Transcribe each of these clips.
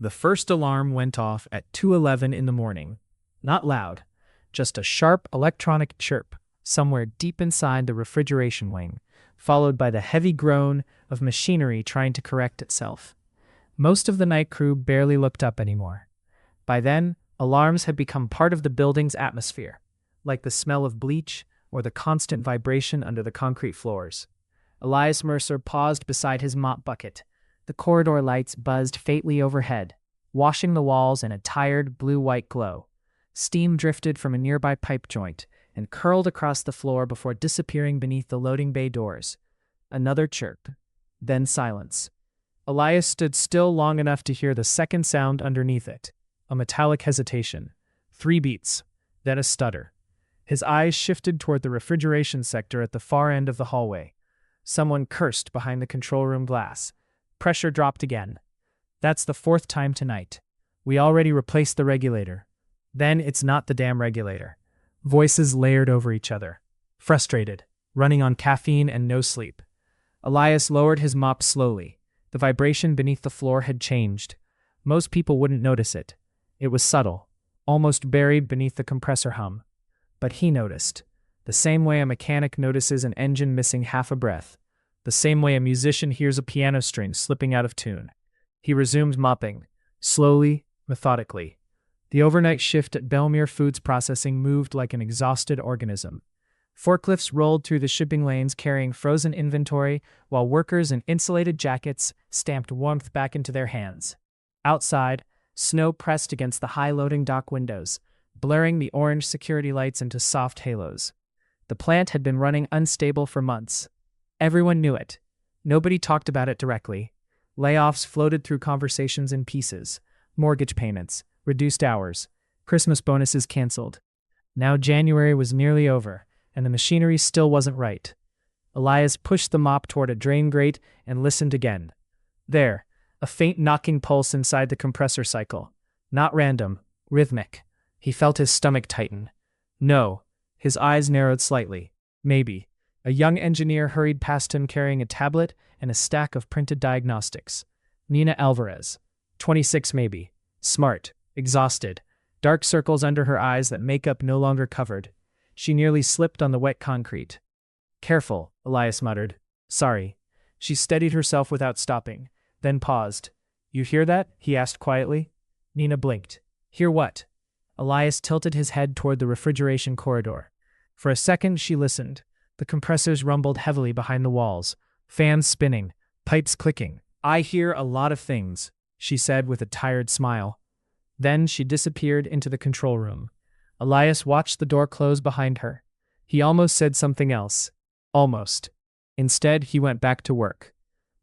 The first alarm went off at 2:11 in the morning. Not loud, just a sharp electronic chirp somewhere deep inside the refrigeration wing, followed by the heavy groan of machinery trying to correct itself. Most of the night crew barely looked up anymore. By then, alarms had become part of the building's atmosphere, like the smell of bleach or the constant vibration under the concrete floors. Elias Mercer paused beside his mop bucket. The corridor lights buzzed faintly overhead, washing the walls in a tired blue-white glow. Steam drifted from a nearby pipe joint and curled across the floor before disappearing beneath the loading bay doors. Another chirp, then silence. Elias stood still long enough to hear the second sound underneath it, a metallic hesitation. 3 beats, then a stutter. His eyes shifted toward the refrigeration sector at the far end of the hallway. Someone cursed behind the control room glass. Pressure dropped again. That's the 4th time tonight. We already replaced the regulator. Then it's not the damn regulator. Voices layered over each other. Frustrated, running on caffeine and no sleep. Elias lowered his mop slowly. The vibration beneath the floor had changed. Most people wouldn't notice it. It was subtle, almost buried beneath the compressor hum. But he noticed. The same way a mechanic notices an engine missing half a breath. The same way a musician hears a piano string slipping out of tune. He resumed mopping, slowly, methodically. The overnight shift at Belmere Foods Processing moved like an exhausted organism. Forklifts rolled through the shipping lanes carrying frozen inventory, while workers in insulated jackets stamped warmth back into their hands. Outside, snow pressed against the high-loading dock windows, blurring the orange security lights into soft halos. The plant had been running unstable for months. Everyone knew it. Nobody talked about it directly. Layoffs floated through conversations in pieces. Mortgage payments, reduced hours, Christmas bonuses canceled. Now January was nearly over, and the machinery still wasn't right. Elias pushed the mop toward a drain grate and listened again. There, a faint knocking pulse inside the compressor cycle. Not random, rhythmic. He felt his stomach tighten. No. His eyes narrowed slightly. Maybe. A young engineer hurried past him carrying a tablet and a stack of printed diagnostics. Nina Alvarez. 26 maybe. Smart. Exhausted. Dark circles under her eyes that makeup no longer covered. She nearly slipped on the wet concrete. Careful, Elias muttered. Sorry. She steadied herself without stopping, then paused. You hear that? He asked quietly. Nina blinked. Hear what? Elias tilted his head toward the refrigeration corridor. For a second she listened. The compressors rumbled heavily behind the walls, fans spinning, pipes clicking. I hear a lot of things, she said with a tired smile. Then she disappeared into the control room. Elias watched the door close behind her. He almost said something else. Almost. Instead, he went back to work.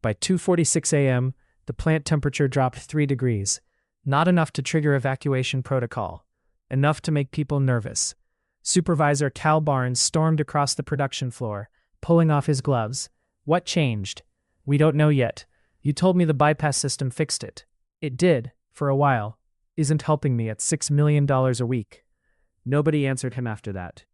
By 2:46 a.m., the plant temperature dropped 3 degrees. Not enough to trigger evacuation protocol. Enough to make people nervous. Supervisor Cal Barnes stormed across the production floor, pulling off his gloves. What changed? We don't know yet. You told me the bypass system fixed it. It did, for a while. Isn't helping me at $6 million a week. Nobody answered him after that.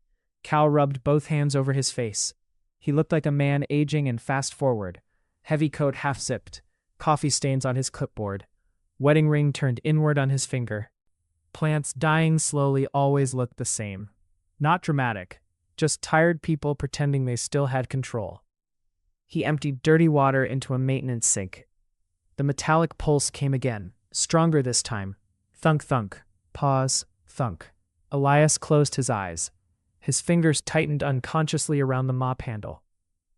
Cal rubbed both hands over his face. He looked like a man aging and fast forward. Heavy coat half-zipped. Coffee stains on his clipboard. Wedding ring turned inward on his finger. Plants dying slowly always looked the same. Not dramatic, just tired people pretending they still had control. He emptied dirty water into a maintenance sink. The metallic pulse came again, stronger this time. Thunk, thunk. Pause, thunk. Elias closed his eyes. His fingers tightened unconsciously around the mop handle.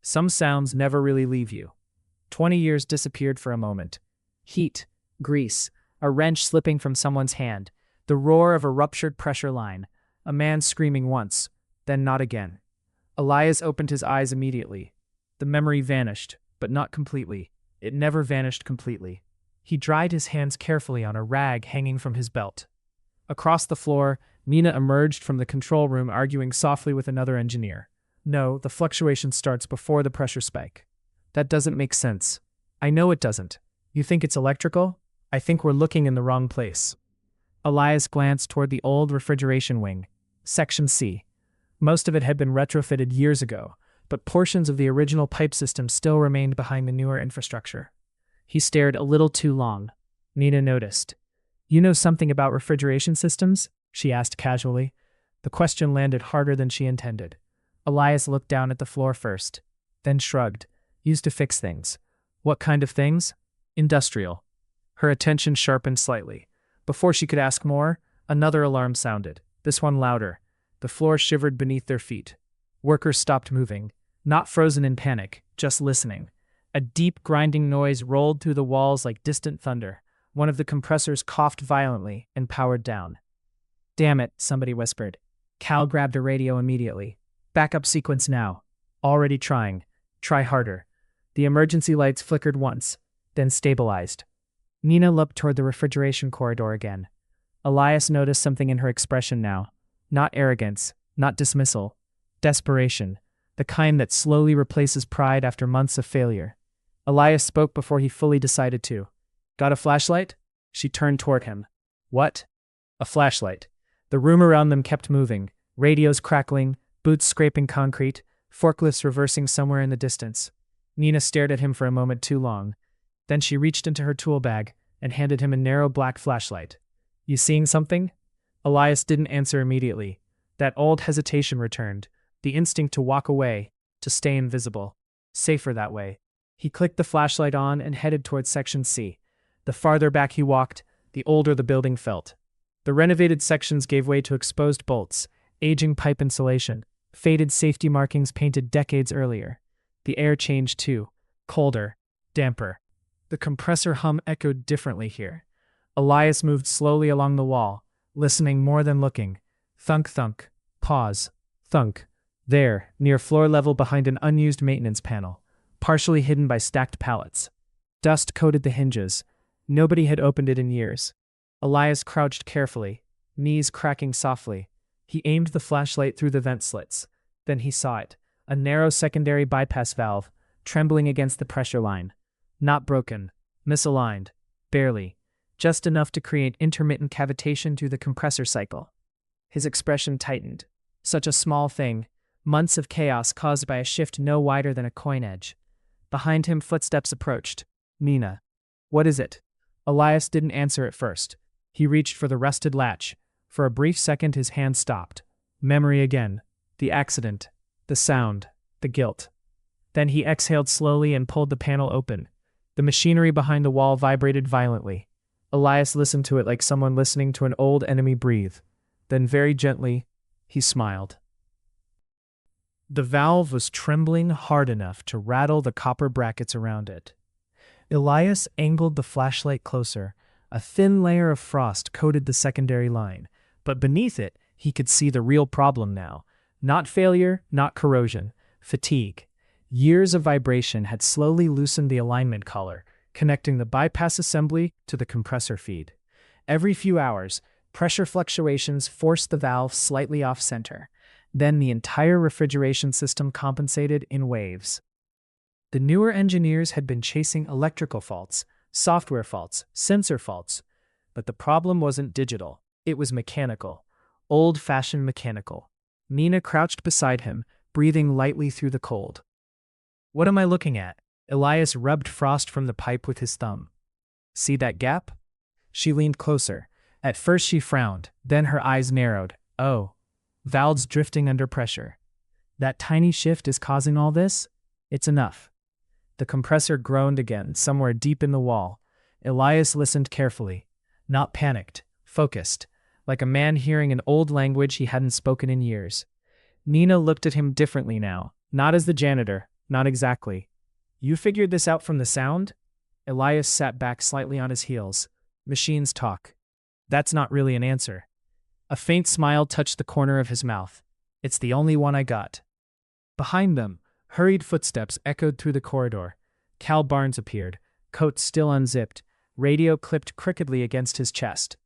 Some sounds never really leave you. 20 years disappeared for a moment. Heat, grease, a wrench slipping from someone's hand, the roar of a ruptured pressure line, a man screaming once, then not again. Elias opened his eyes immediately. The memory vanished, but not completely. It never vanished completely. He dried his hands carefully on a rag hanging from his belt. Across the floor, Nina emerged from the control room arguing softly with another engineer. No, the fluctuation starts before the pressure spike. That doesn't make sense. I know it doesn't. You think it's electrical? I think we're looking in the wrong place. Elias glanced toward the old refrigeration wing, Section C. Most of it had been retrofitted years ago, but portions of the original pipe system still remained behind the newer infrastructure. He stared a little too long. Nina noticed. You know something about refrigeration systems? She asked casually. The question landed harder than she intended. Elias looked down at the floor first, then shrugged. Used to fix things. What kind of things? Industrial. Her attention sharpened slightly. Before she could ask more, another alarm sounded, this one louder. The floor shivered beneath their feet. Workers stopped moving, not frozen in panic, just listening. A deep, grinding noise rolled through the walls like distant thunder. One of the compressors coughed violently and powered down. Damn it, somebody whispered. Cal grabbed a radio immediately. Backup sequence now. Already trying. Try harder. The emergency lights flickered once, then stabilized. Nina looked toward the refrigeration corridor again. Elias noticed something in her expression now. Not arrogance, not dismissal. Desperation. The kind that slowly replaces pride after months of failure. Elias spoke before he fully decided to. Got a flashlight? She turned toward him. What? A flashlight. The room around them kept moving, radios crackling, boots scraping concrete, forklifts reversing somewhere in the distance. Nina stared at him for a moment too long. Then she reached into her tool bag and handed him a narrow black flashlight. You seeing something? Elias didn't answer immediately. That old hesitation returned, the instinct to walk away, to stay invisible. Safer that way. He clicked the flashlight on and headed towards Section C. The farther back he walked, the older the building felt. The renovated sections gave way to exposed bolts, aging pipe insulation, faded safety markings painted decades earlier. The air changed too, colder, damper. The compressor hum echoed differently here. Elias moved slowly along the wall, listening more than looking. Thunk, thunk. Pause. Thunk. There, near floor level behind an unused maintenance panel, partially hidden by stacked pallets. Dust coated the hinges. Nobody had opened it in years. Elias crouched carefully, knees cracking softly. He aimed the flashlight through the vent slits. Then he saw it, a narrow secondary bypass valve, trembling against the pressure line. Not broken, misaligned, barely, just enough to create intermittent cavitation through the compressor cycle. His expression tightened. Such a small thing, months of chaos caused by a shift no wider than a coin edge. Behind him, footsteps approached. Nina. What is it? Elias didn't answer at first. He reached for the rusted latch. For a brief second his hand stopped. Memory again. The accident. The sound. The guilt. Then he exhaled slowly and pulled the panel open. The machinery behind the wall vibrated violently. Elias listened to it like someone listening to an old enemy breathe. Then very gently, he smiled. The valve was trembling hard enough to rattle the copper brackets around it. Elias angled the flashlight closer. A thin layer of frost coated the secondary line, but beneath it, he could see the real problem now. Not failure, not corrosion, fatigue. Years of vibration had slowly loosened the alignment collar, connecting the bypass assembly to the compressor feed. Every few hours, pressure fluctuations forced the valve slightly off-center. Then the entire refrigeration system compensated in waves. The newer engineers had been chasing electrical faults, software faults, sensor faults. But the problem wasn't digital. It was mechanical. Old-fashioned mechanical. Nina crouched beside him, breathing lightly through the cold. What am I looking at? Elias rubbed frost from the pipe with his thumb. See that gap? She leaned closer. At first she frowned, then her eyes narrowed. Oh. Valves drifting under pressure. That tiny shift is causing all this? It's enough. The compressor groaned again, somewhere deep in the wall. Elias listened carefully. Not panicked, focused, like a man hearing an old language he hadn't spoken in years. Nina looked at him differently now, not as the janitor, not exactly. You figured this out from the sound? Elias sat back slightly on his heels. Machines talk. That's not really an answer. A faint smile touched the corner of his mouth. It's the only one I got. Behind them, hurried footsteps echoed through the corridor. Cal Barnes appeared, coat still unzipped, radio clipped crookedly against his chest.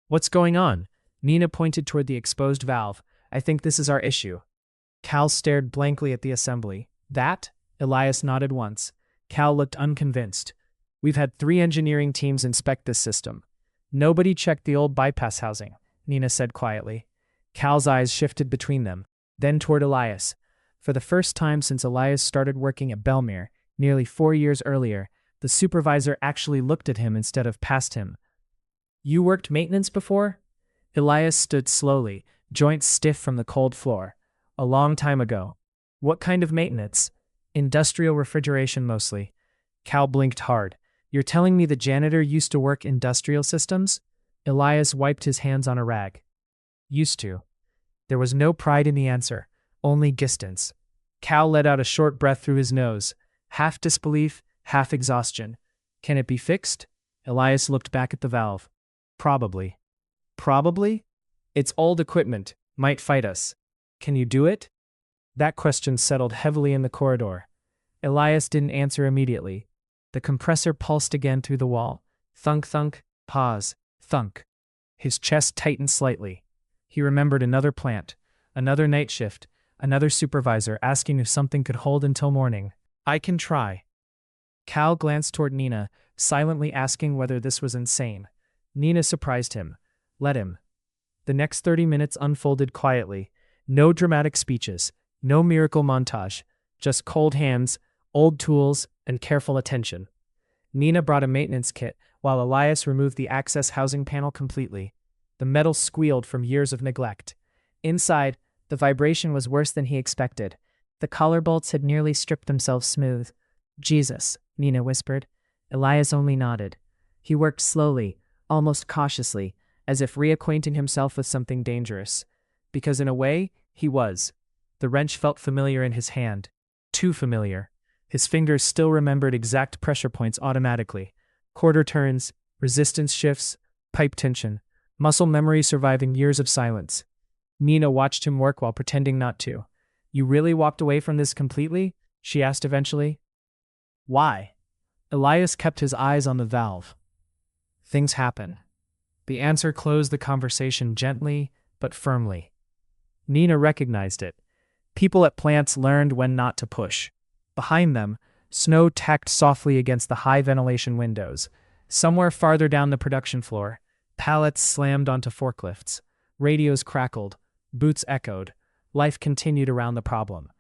What's going on? Nina pointed toward the exposed valve. I think this is our issue. Cal stared blankly at the assembly. That? Elias nodded once. Cal looked unconvinced. We've had 3 engineering teams inspect this system. Nobody checked the old bypass housing, Nina said quietly. Cal's eyes shifted between them, then toward Elias. For the first time since Elias started working at Belmere, nearly 4 years earlier, The supervisor actually looked at him instead of past him. You worked maintenance before? Elias stood slowly, joints stiff from the cold floor. A long time ago. What kind of maintenance? Industrial refrigeration mostly. Cal blinked hard. You're telling me the janitor used to work industrial systems? Elias wiped his hands on a rag. Used to. There was no pride in the answer, only distance. Cal let out a short breath through his nose, half disbelief, half exhaustion. Can it be fixed? Elias looked back at the valve. Probably. Probably? It's old equipment, might fight us. Can you do it? That question settled heavily in the corridor. Elias didn't answer immediately. The compressor pulsed again through the wall. Thunk, thunk, pause, thunk. His chest tightened slightly. He remembered another plant, another night shift, another supervisor asking if something could hold until morning. I can try. Cal glanced toward Nina, silently asking whether this was insane. Nina surprised him. Let him. The next 30 minutes unfolded quietly. No dramatic speeches, no miracle montage, just cold hands, old tools, and careful attention. Nina brought a maintenance kit, while Elias removed the access housing panel completely. The metal squealed from years of neglect. Inside, the vibration was worse than he expected. The collar bolts had nearly stripped themselves smooth. Jesus, Nina whispered. Elias only nodded. He worked slowly, almost cautiously, as if reacquainting himself with something dangerous. Because in a way, he was. The wrench felt familiar in his hand. Too familiar. His fingers still remembered exact pressure points automatically. Quarter turns, resistance shifts, pipe tension. Muscle memory surviving years of silence. Nina watched him work while pretending not to. You really walked away from this completely? She asked eventually. Why? Elias kept his eyes on the valve. Things happen. The answer closed the conversation gently, but firmly. Nina recognized it. People at plants learned when not to push. Behind them, snow tacked softly against the high ventilation windows. Somewhere farther down the production floor, pallets slammed onto forklifts. Radios crackled. Boots echoed. Life continued around the problem.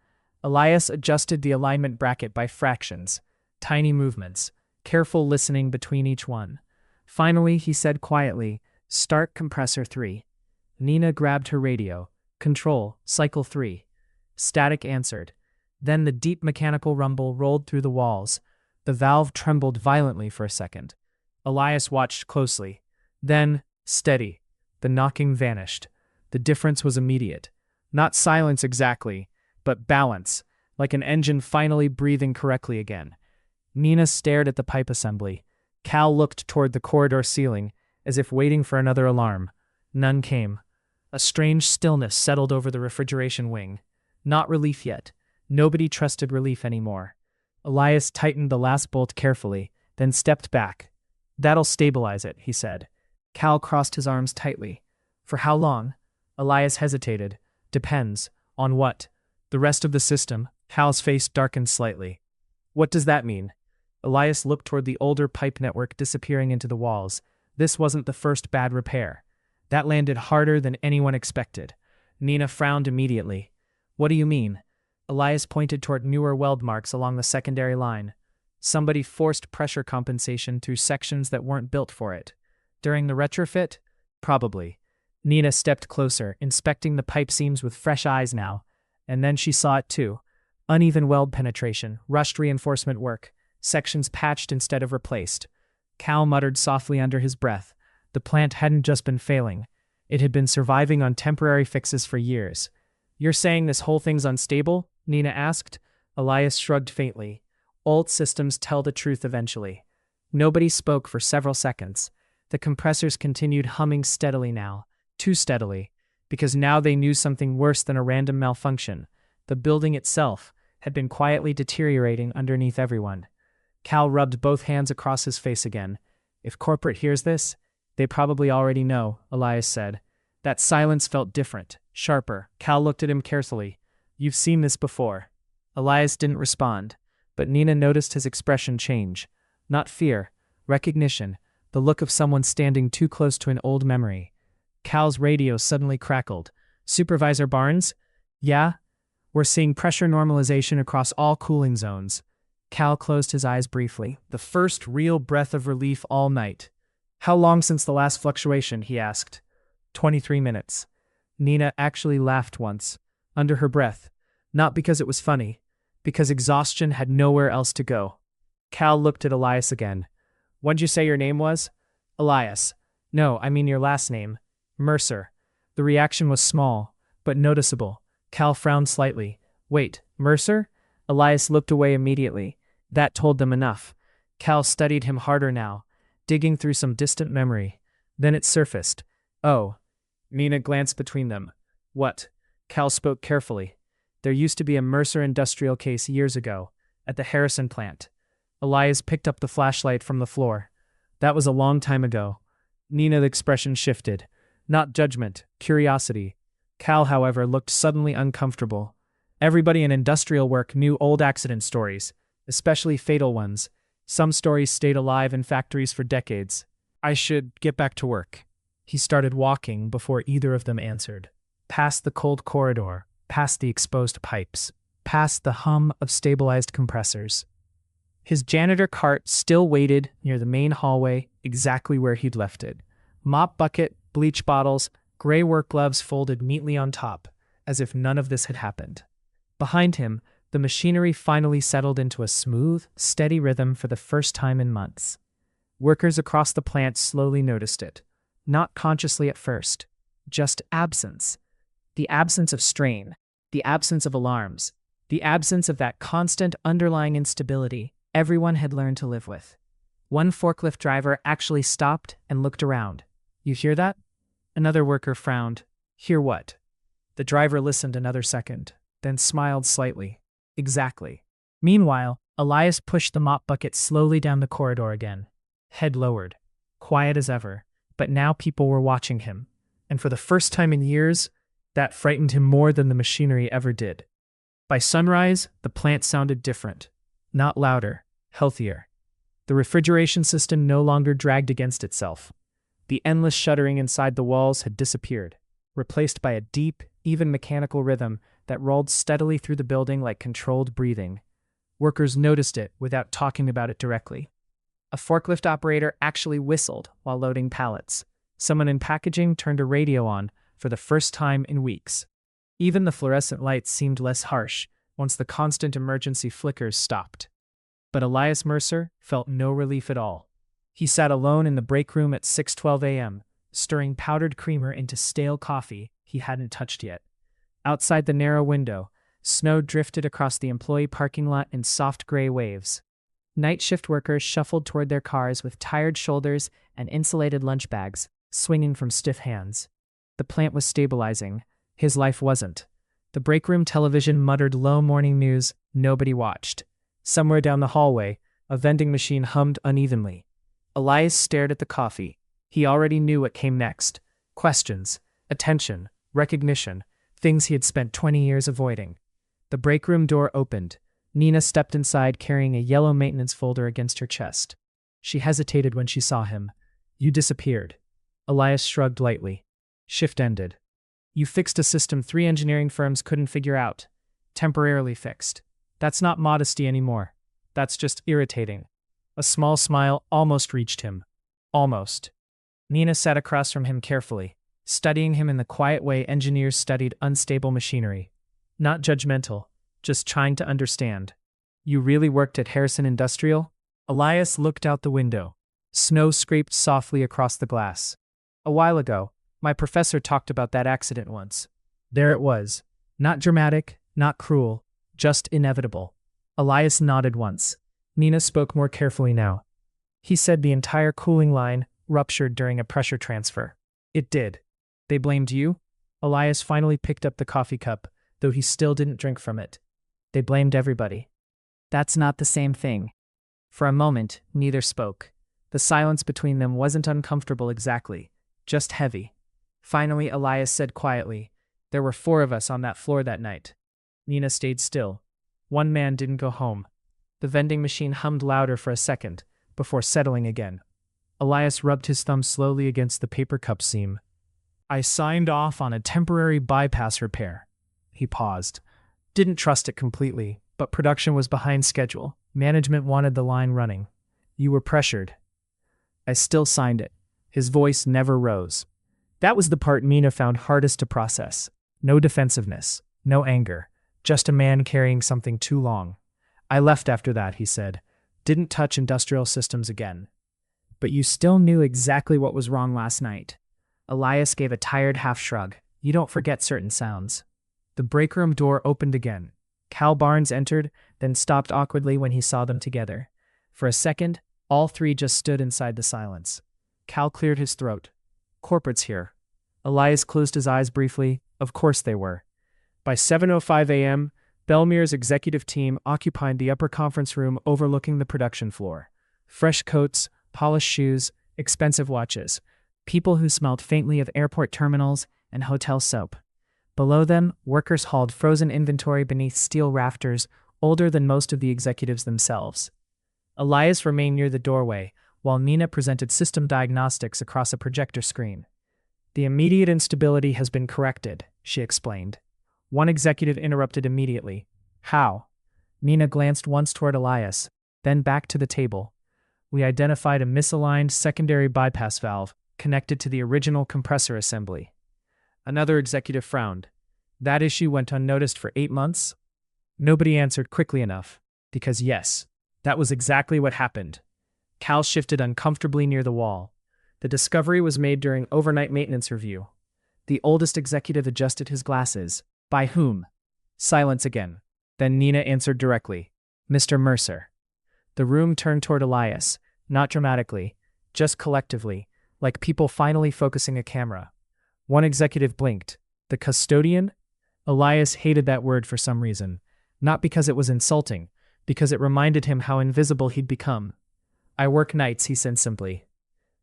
Elias adjusted the alignment bracket by fractions. Tiny movements. Careful listening between each one. Finally, he said quietly, "Start compressor 3." Nina grabbed her radio. "Control, cycle 3." Static answered. Then the deep mechanical rumble rolled through the walls. The valve trembled violently for a second. Elias watched closely. Then, steady. The knocking vanished. The difference was immediate. Not silence exactly, but balance, like an engine finally breathing correctly again. Nina stared at the pipe assembly. Cal looked toward the corridor ceiling, as if waiting for another alarm. None came. A strange stillness settled over the refrigeration wing. Not relief yet. Nobody trusted relief anymore. Elias tightened the last bolt carefully, then stepped back. "That'll stabilize it," he said. Cal crossed his arms tightly. "For how long?" Elias hesitated. "Depends. On what?" "The rest of the system." Cal's face darkened slightly. "What does that mean?" Elias looked toward the older pipe network disappearing into the walls. This wasn't the first bad repair. That landed harder than anyone expected. Nina frowned immediately. "What do you mean?" Elias pointed toward newer weld marks along the secondary line. Somebody forced pressure compensation through sections that weren't built for it. During the retrofit? Probably. Nina stepped closer, inspecting the pipe seams with fresh eyes now. And then she saw it too. Uneven weld penetration, rushed reinforcement work, sections patched instead of replaced. Cal muttered softly under his breath. The plant hadn't just been failing. It had been surviving on temporary fixes for years. "You're saying this whole thing's unstable?" Nina asked. Elias shrugged faintly. "Old systems tell the truth eventually." Nobody spoke for several seconds. The compressors continued humming steadily now. Too steadily. Because now they knew something worse than a random malfunction. The building itself had been quietly deteriorating underneath everyone. Cal rubbed both hands across his face again. "If corporate hears this, they probably already know," Elias said. That silence felt different, sharper. Cal looked at him carefully. "You've seen this before." Elias didn't respond, but Nina noticed his expression change. Not fear, recognition, the look of someone standing too close to an old memory. Cal's radio suddenly crackled. "Supervisor Barnes?" "Yeah? We're seeing pressure normalization across all cooling zones." Cal closed his eyes briefly, the first real breath of relief all night. How long since the last fluctuation, he asked. 23 minutes. Nina actually laughed once, under her breath, not because it was funny, because exhaustion had nowhere else to go. Cal looked at Elias again. What'd you say your name was? Elias. No, I mean your last name. Mercer. The reaction was small, but noticeable. Cal frowned slightly. Wait, Mercer? Elias looked away immediately. That told them enough. Cal studied him harder now, digging through some distant memory. Then it surfaced. Oh. Nina glanced between them. What? Cal spoke carefully. There used to be a Mercer industrial case years ago, at the Harrison plant. Elias picked up the flashlight from the floor. That was a long time ago. Nina's expression shifted. Not judgment, curiosity. Cal, however, looked suddenly uncomfortable. Everybody in industrial work knew old accident stories, especially fatal ones. Some stories stayed alive in factories for decades. I should get back to work. He started walking before either of them answered. Past the cold corridor, past the exposed pipes, past the hum of stabilized compressors. His janitor cart still waited near the main hallway, exactly where he'd left it. Mop bucket, bleach bottles, gray work gloves folded neatly on top, as if none of this had happened. Behind him, the machinery finally settled into a smooth, steady rhythm for the first time in months. Workers across the plant slowly noticed it. Not consciously at first. Just absence. The absence of strain. The absence of alarms. The absence of that constant underlying instability everyone had learned to live with. One forklift driver actually stopped and looked around. You hear that? Another worker frowned. Hear what? The driver listened another second, then smiled slightly. Exactly. Meanwhile, Elias pushed the mop bucket slowly down the corridor again. Head lowered. Quiet as ever. But now people were watching him. And for the first time in years, that frightened him more than the machinery ever did. By sunrise, the plant sounded different. Not louder, healthier. The refrigeration system no longer dragged against itself. The endless shuddering inside the walls had disappeared, replaced by a deep, even mechanical rhythm that rolled steadily through the building like controlled breathing. Workers noticed it without talking about it directly. A forklift operator actually whistled while loading pallets. Someone in packaging turned a radio on for the first time in weeks. Even the fluorescent lights seemed less harsh once the constant emergency flickers stopped. But Elias Mercer felt no relief at all. He sat alone in the break room at 6:12 a.m., stirring powdered creamer into stale coffee he hadn't touched yet. Outside the narrow window, snow drifted across the employee parking lot in soft gray waves. Night shift workers shuffled toward their cars with tired shoulders and insulated lunch bags, swinging from stiff hands. The plant was stabilizing. His life wasn't. The break room television muttered low morning news nobody watched. Somewhere down the hallway, a vending machine hummed unevenly. Elias stared at the coffee. He already knew what came next. Questions, attention, recognition, things he had spent 20 years avoiding. The break room door opened. Nina stepped inside carrying a yellow maintenance folder against her chest. She hesitated when she saw him. You disappeared. Elias shrugged lightly. Shift ended. You fixed a system 3 engineering firms couldn't figure out. Temporarily fixed. That's not modesty anymore. That's just irritating. A small smile almost reached him. Almost. Nina sat across from him carefully, studying him in the quiet way engineers studied unstable machinery. Not judgmental, just trying to understand. You really worked at Harrison Industrial? Elias looked out the window. Snow scraped softly across the glass. A while ago, my professor talked about that accident once. There it was. Not dramatic, not cruel, just inevitable. Elias nodded once. Nina spoke more carefully now. He said the entire cooling line ruptured during a pressure transfer. It did. They blamed you? Elias finally picked up the coffee cup, though he still didn't drink from it. They blamed everybody. That's not the same thing. For a moment, neither spoke. The silence between them wasn't uncomfortable exactly, just heavy. Finally, Elias said quietly, There were 4 of us on that floor that night. Nina stayed still. One man didn't go home. The vending machine hummed louder for a second, before settling again. Elias rubbed his thumb slowly against the paper cup seam. I signed off on a temporary bypass repair. He paused. Didn't trust it completely, but production was behind schedule. Management wanted the line running. You were pressured. I still signed it. His voice never rose. That was the part Mina found hardest to process. No defensiveness, no anger, just a man carrying something too long. I left after that, he said. Didn't touch industrial systems again. But you still knew exactly what was wrong last night. Elias gave a tired half-shrug. You don't forget certain sounds. The break room door opened again. Cal Barnes entered, then stopped awkwardly when he saw them together. For a second, all three just stood inside the silence. Cal cleared his throat. Corporate's here. Elias closed his eyes briefly. Of course they were. By 7:05 a.m., Belmere's executive team occupied the upper conference room overlooking the production floor. Fresh coats, polished shoes, expensive watches. People who smelled faintly of airport terminals and hotel soap. Below them, workers hauled frozen inventory beneath steel rafters, older than most of the executives themselves. Elias remained near the doorway, while Nina presented system diagnostics across a projector screen. The immediate instability has been corrected, she explained. One executive interrupted immediately. How? Nina glanced once toward Elias, then back to the table. We identified a misaligned secondary bypass valve connected to the original compressor assembly. Another executive frowned. That issue went unnoticed for 8 months? Nobody answered quickly enough, because yes, that was exactly what happened. Cal shifted uncomfortably near the wall. The discovery was made during overnight maintenance review. The oldest executive adjusted his glasses. By whom? Silence again. Then Nina answered directly. Mr. Mercer. The room turned toward Elias, not dramatically, just collectively, like people finally focusing a camera. One executive blinked. The custodian? Elias hated that word for some reason. Not because it was insulting, because it reminded him how invisible he'd become. I work nights, he said simply.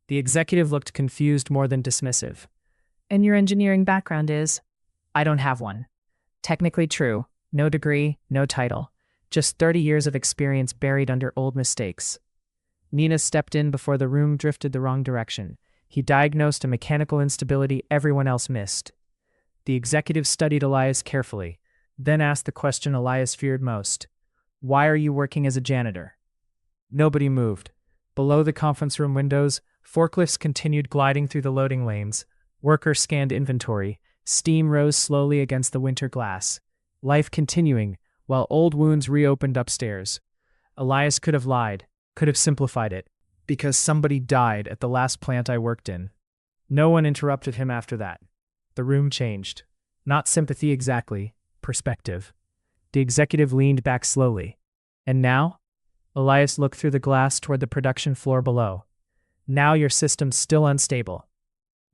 The executive looked confused more than dismissive. And your engineering background is? I don't have one. Technically true. No degree, no title. Just 30 years of experience buried under old mistakes. Nina stepped in before the room drifted the wrong direction. He diagnosed a mechanical instability everyone else missed. The executive studied Elias carefully, then asked the question Elias feared most. Why are you working as a janitor? Nobody moved. Below the conference room windows, forklifts continued gliding through the loading lanes. Workers scanned inventory. Steam rose slowly against the winter glass. Life continuing, while old wounds reopened upstairs. Elias could have lied, could have simplified it, because somebody died at the last plant I worked in. No one interrupted him after that. The room changed. Not sympathy exactly, perspective. The executive leaned back slowly. And now? Elias looked through the glass toward the production floor below. Now your system's still unstable.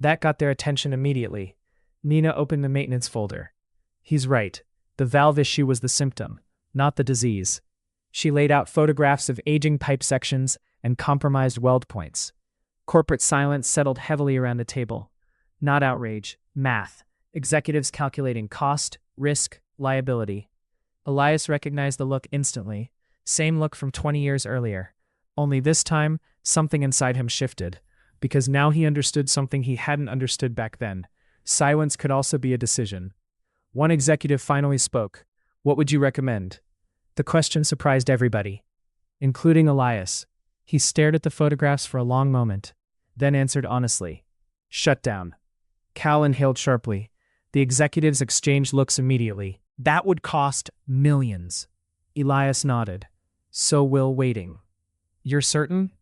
That got their attention immediately. Nina opened the maintenance folder. He's right. The valve issue was the symptom, not the disease. She laid out photographs of aging pipe sections and compromised weld points. Corporate silence settled heavily around the table. Not outrage, math. Executives calculating cost, risk, liability. Elias recognized the look instantly. Same look from 20 years earlier. Only this time, something inside him shifted, because now he understood something he hadn't understood back then. Silence could also be a decision. One executive finally spoke. What would you recommend? The question surprised everybody, including Elias. He stared at the photographs for a long moment, then answered honestly. Shut down. Cal inhaled sharply. The executives exchanged looks immediately. That would cost millions. Elias nodded. So will waiting. You're certain?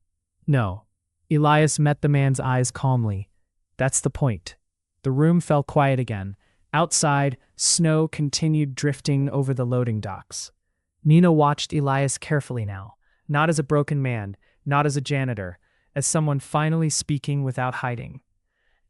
No. Elias met the man's eyes calmly. That's the point. The room fell quiet again. Outside, snow continued drifting over the loading docks. Nina watched Elias carefully now, not as a broken man, not as a janitor, as someone finally speaking without hiding.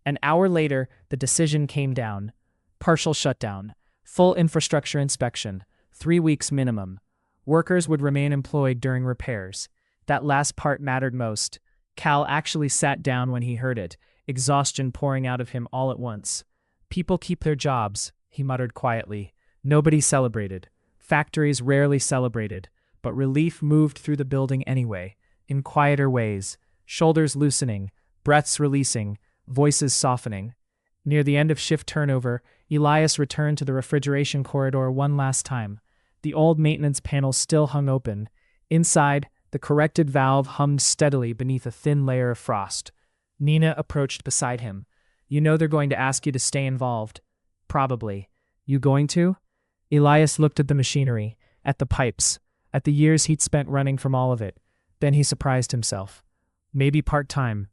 An hour later, the decision came down. Partial shutdown, full infrastructure inspection, 3 weeks minimum. Workers would remain employed during repairs. That last part mattered most. Cal actually sat down when he heard it, exhaustion pouring out of him all at once. People keep their jobs, he muttered quietly. Nobody celebrated. Factories rarely celebrated, but relief moved through the building anyway, in quieter ways, shoulders loosening, breaths releasing, voices softening. Near the end of shift turnover, Elias returned to the refrigeration corridor one last time. The old maintenance panel still hung open. Inside, the corrected valve hummed steadily beneath a thin layer of frost. Nina approached beside him. You know they're going to ask you to stay involved. Probably. You going to? Elias looked at the machinery, at the pipes, at the years he'd spent running from all of it. Then he surprised himself. Maybe part-time.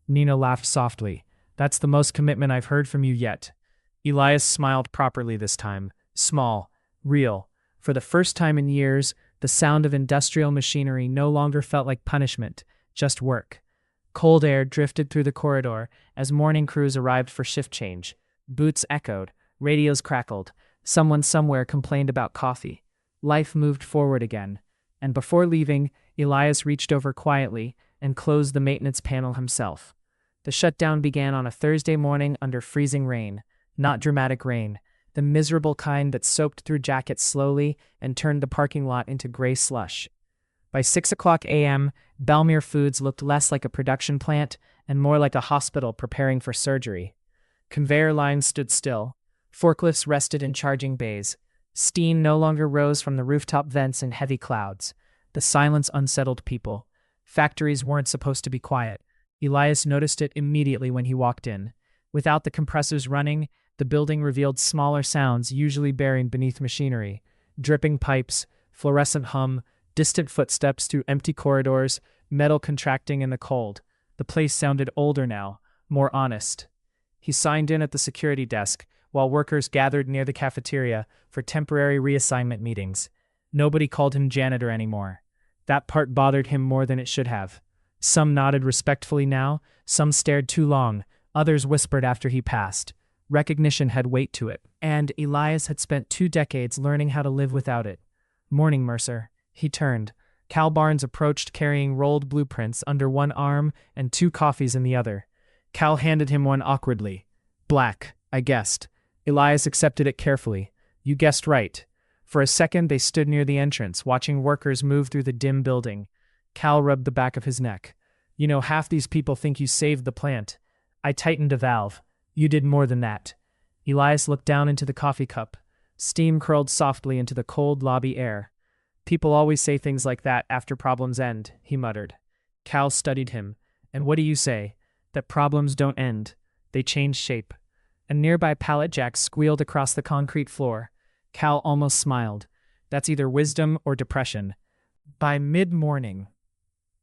Nina laughed softly. That's the most commitment I've heard from you yet. Elias smiled properly this time. Small. Real. For the first time in years, the sound of industrial machinery no longer felt like punishment, just work. Cold air drifted through the corridor as morning crews arrived for shift change. Boots echoed. Radios crackled. Someone somewhere complained about coffee. Life moved forward again. And before leaving, Elias reached over quietly and closed the maintenance panel himself. The shutdown began on a Thursday morning under freezing rain. Not dramatic rain. The miserable kind that soaked through jackets slowly and turned the parking lot into gray slush. By 6 o'clock a.m., Belmere Foods looked less like a production plant and more like a hospital preparing for surgery. Conveyor lines stood still. Forklifts rested in charging bays. Steam no longer rose from the rooftop vents in heavy clouds. The silence unsettled people. Factories weren't supposed to be quiet. Elias noticed it immediately when he walked in. Without the compressors running, the building revealed smaller sounds usually buried beneath machinery. Dripping pipes, fluorescent hum, distant footsteps through empty corridors, metal contracting in the cold. The place sounded older now, more honest. He signed in at the security desk, while workers gathered near the cafeteria for temporary reassignment meetings. Nobody called him janitor anymore. That part bothered him more than it should have. Some nodded respectfully now, some stared too long, others whispered after he passed. Recognition had weight to it, and Elias had spent 2 decades learning how to live without it. Morning, Mercer. He turned. Cal Barnes approached carrying rolled blueprints under one arm and 2 coffees in the other. Cal handed him one awkwardly. Black, I guessed. Elias accepted it carefully. You guessed right. For a second, they stood near the entrance, watching workers move through the dim building. Cal rubbed the back of his neck. You know, half these people think you saved the plant. I tightened a valve. You did more than that. Elias looked down into the coffee cup. Steam curled softly into the cold lobby air. People always say things like that after problems end, he muttered. Cal studied him. And what do you say? That problems don't end. They change shape. A nearby pallet jack squealed across the concrete floor. Cal almost smiled. That's either wisdom or depression. By mid-morning,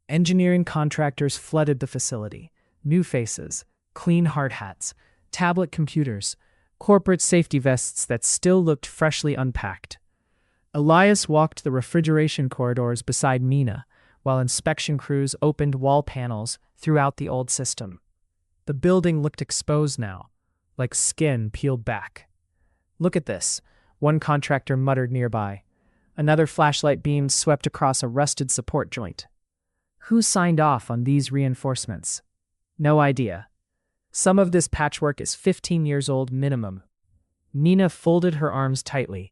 engineering contractors flooded the facility. New faces, clean hard hats, tablet computers, corporate safety vests that still looked freshly unpacked. Elias walked the refrigeration corridors beside Nina, while inspection crews opened wall panels throughout the old system. The building looked exposed now, like skin peeled back. Look at this, one contractor muttered nearby. Another flashlight beam swept across a rusted support joint. Who signed off on these reinforcements? No idea. Some of this patchwork is 15 years old minimum. Nina folded her arms tightly.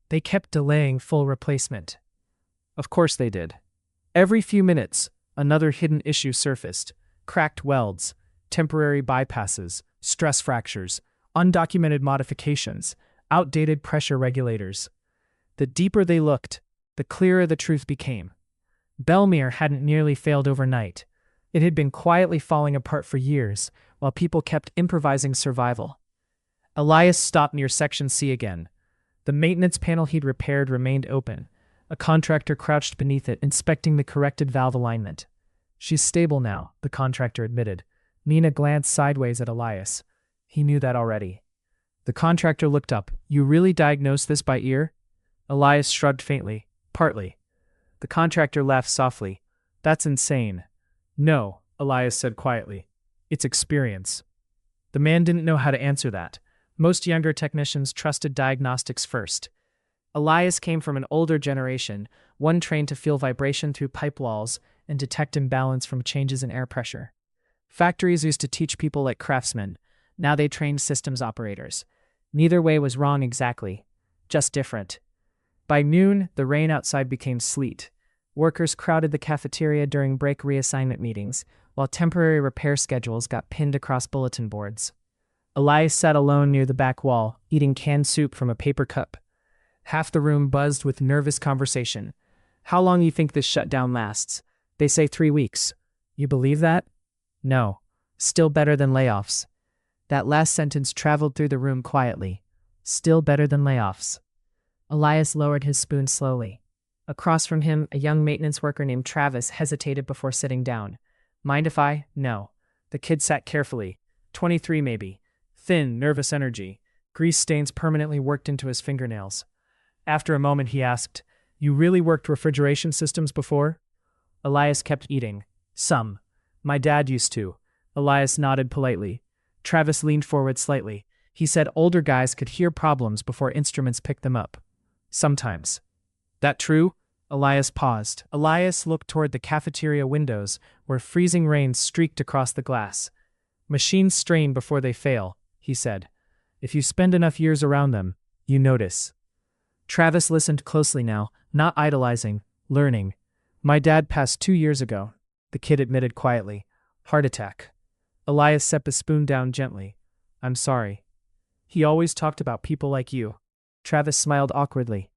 They kept delaying full replacement. Of course they did. Every few minutes, another hidden issue surfaced. Cracked welds, temporary bypasses, stress fractures, undocumented modifications, outdated pressure regulators. The deeper they looked, the clearer the truth became. Belmere hadn't nearly failed overnight. It had been quietly falling apart for years, while people kept improvising survival. Elias stopped near Section C again. The maintenance panel he'd repaired remained open. A contractor crouched beneath it, inspecting the corrected valve alignment. She's stable now, the contractor admitted. Nina glanced sideways at Elias. He knew that already. The contractor looked up. You really diagnosed this by ear? Elias shrugged faintly. Partly. The contractor laughed softly. That's insane. No, Elias said quietly. It's experience. The man didn't know how to answer that. Most younger technicians trusted diagnostics first. Elias came from an older generation, one trained to feel vibration through pipe walls and detect imbalance from changes in air pressure. Factories used to teach people like craftsmen. Now they trained systems operators. Neither way was wrong exactly, just different. By noon, the rain outside became sleet. Workers crowded the cafeteria during break reassignment meetings, while temporary repair schedules got pinned across bulletin boards. Elias sat alone near the back wall, eating canned soup from a paper cup. Half the room buzzed with nervous conversation. How long you think this shutdown lasts? They say 3 weeks. You believe that? No. Still better than layoffs. That last sentence traveled through the room quietly. Still better than layoffs. Elias lowered his spoon slowly. Across from him, a young maintenance worker named Travis hesitated before sitting down. Mind if I? No. The kid sat carefully. 23 maybe. Thin, nervous energy. Grease stains permanently worked into his fingernails. After a moment he asked, You really worked refrigeration systems before? Elias kept eating. Some. My dad used to. Elias nodded politely. Travis leaned forward slightly. He said older guys could hear problems before instruments picked them up. Sometimes. That true? Elias paused. Elias looked toward the cafeteria windows, where freezing rain streaked across the glass. Machines strain before they fail, he said. If you spend enough years around them, you notice. Travis listened closely now, not idolizing, learning. My dad passed 2 years ago, the kid admitted quietly. Heart attack. Elias set the spoon down gently. I'm sorry. He always talked about people like you. Travis smiled awkwardly.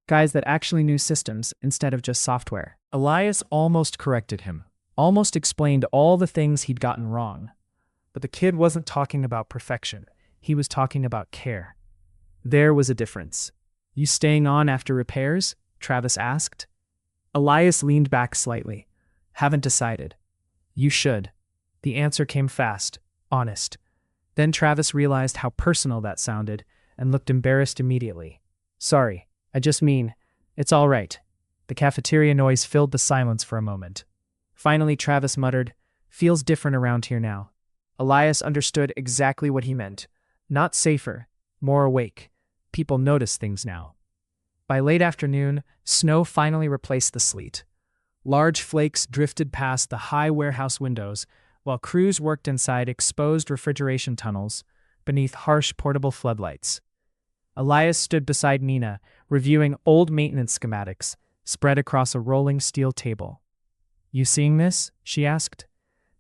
Guys that actually knew systems instead of just software. Elias almost corrected him, almost explained all the things he'd gotten wrong. But the kid wasn't talking about perfection. He was talking about care. There was a difference. You staying on after repairs? Travis asked. Elias leaned back slightly. Haven't decided. You should. The answer came fast, honest. Then Travis realized how personal that sounded and looked embarrassed immediately. Sorry, I just mean, it's all right. The cafeteria noise filled the silence for a moment. Finally, Travis muttered, Feels different around here now. Elias understood exactly what he meant. Not safer, more awake. People notice things now. By late afternoon, snow finally replaced the sleet. Large flakes drifted past the high warehouse windows, while crews worked inside exposed refrigeration tunnels beneath harsh portable floodlights. Elias stood beside Nina, reviewing old maintenance schematics spread across a rolling steel table. You seeing this? She asked.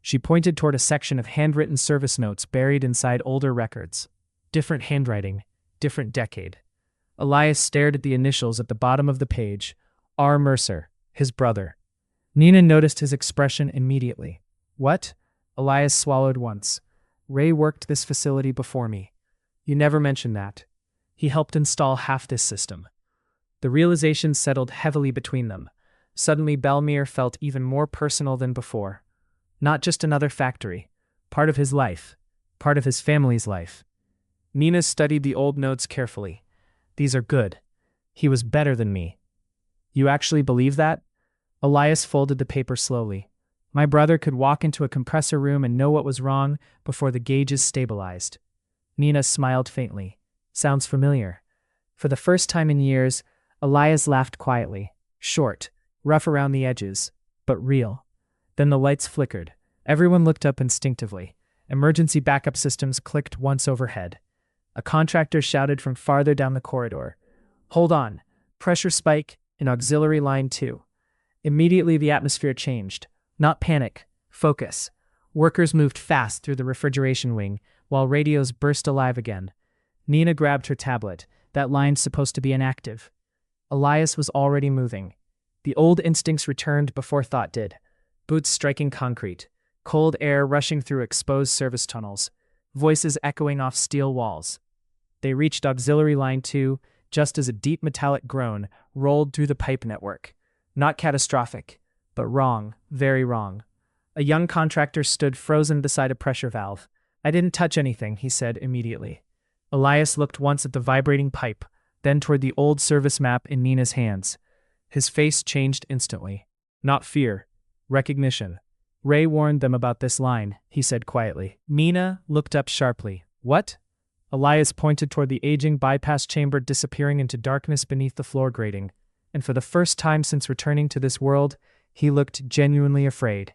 She pointed toward a section of handwritten service notes buried inside older records. Different handwriting, different decade. Elias stared at the initials at the bottom of the page. R. Mercer, his brother. Nina noticed his expression immediately. What? Elias swallowed once. Ray worked this facility before me. You never mentioned that. He helped install half this system. The realization settled heavily between them. Suddenly Belmere felt even more personal than before. Not just another factory. Part of his life. Part of his family's life. Nina studied the old notes carefully. These are good. He was better than me. You actually believe that? Elias folded the paper slowly. My brother could walk into a compressor room and know what was wrong before the gauges stabilized. Nina smiled faintly. Sounds familiar. For the first time in years, Elias laughed quietly. Short, rough around the edges, but real. Then the lights flickered. Everyone looked up instinctively. Emergency backup systems clicked once overhead. A contractor shouted from farther down the corridor. Hold on. Pressure spike in auxiliary line 2. Immediately the atmosphere changed. Not panic. Focus. Workers moved fast through the refrigeration wing, while radios burst alive again. Nina grabbed her tablet. That line's supposed to be inactive. Elias was already moving. The old instincts returned before thought did. Boots striking concrete. Cold air rushing through exposed service tunnels. Voices echoing off steel walls. They reached auxiliary line 2 just as a deep metallic groan rolled through the pipe network. Not catastrophic, but wrong, very wrong. A young contractor stood frozen beside a pressure valve. I didn't touch anything, he said immediately. Elias looked once at the vibrating pipe, then toward the old service map in Nina's hands. His face changed instantly. Not fear. Recognition. Ray warned them about this line, he said quietly. Nina looked up sharply. What? Elias pointed toward the aging bypass chamber disappearing into darkness beneath the floor grating, and for the first time since returning to this world, he looked genuinely afraid.